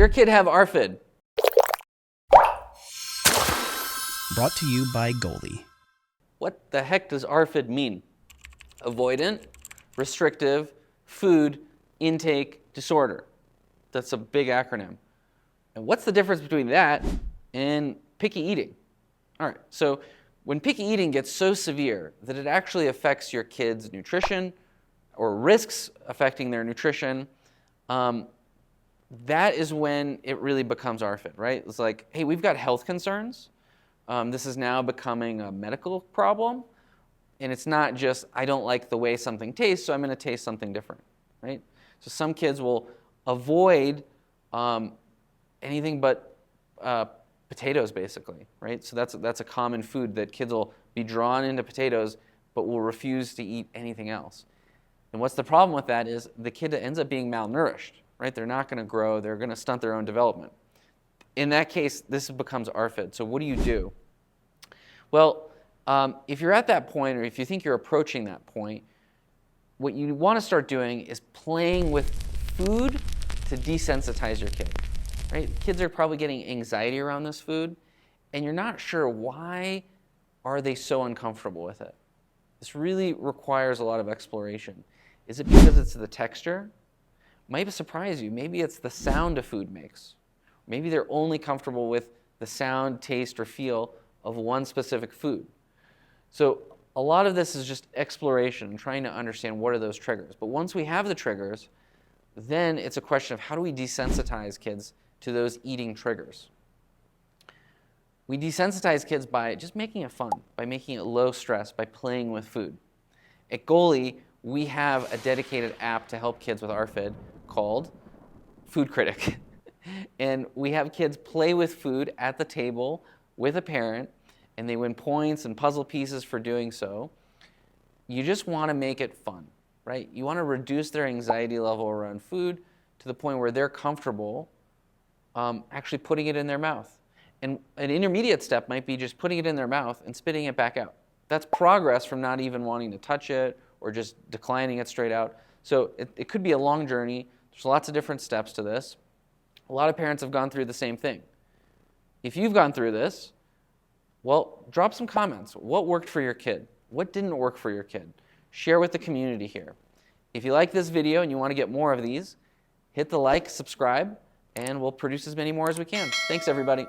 your kid have ARFID? Brought to you by Goalie. What the heck does ARFID mean? Avoidant, Restrictive Food Intake Disorder. That's a big acronym. And what's the difference between that and picky eating? All right, so when picky eating gets so severe that it actually affects your kid's nutrition or risks affecting their nutrition, that is when it really becomes ARFID, right? It's like, hey, we've got health concerns. This is now becoming a medical problem. And it's not just, I don't like the way something tastes, so I'm going to taste something different, right? So some kids will avoid anything but potatoes, basically, right? So that's a common food that kids will be drawn into potatoes, but will refuse to eat anything else. And what's the problem with that is the kid ends up being malnourished, right? They're not going to grow. They're going to stunt their own development. In that case, this becomes ARFID. So what do you do? Well, if you're at that point, or if you think you're approaching that point, what you want to start doing is playing with food to desensitize your kid, right? Kids are probably getting anxiety around this food, and you're not sure why are they so uncomfortable with it. This really requires a lot of exploration. Is it because it's the texture? Might surprise you. Maybe it's the sound a food makes. Maybe they're only comfortable with the sound, taste, or feel of one specific food. So a lot of this is just exploration and trying to understand what are those triggers. But once we have the triggers, then it's a question of how do we desensitize kids to those eating triggers. We desensitize kids by just making it fun, by making it low stress, by playing with food. At Goalie, we have a dedicated app to help kids with ARFID called Food Critic. And we have kids play with food at the table with a parent, and they win points and puzzle pieces for doing so. You just want to make it fun, right? You want to reduce their anxiety level around food to the point where they're comfortable actually putting it in their mouth. And an intermediate step might be just putting it in their mouth and spitting it back out. That's progress from not even wanting to touch it or just declining it straight out. So it could be a long journey. There's lots of different steps to this. A lot of parents have gone through the same thing. If you've gone through this, well, drop some comments. What worked for your kid? What didn't work for your kid? Share with the community here. If you like this video and you want to get more of these, hit the like, subscribe, and we'll produce as many more as we can. Thanks, everybody.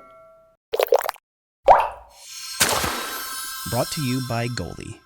Brought to you by Goalie.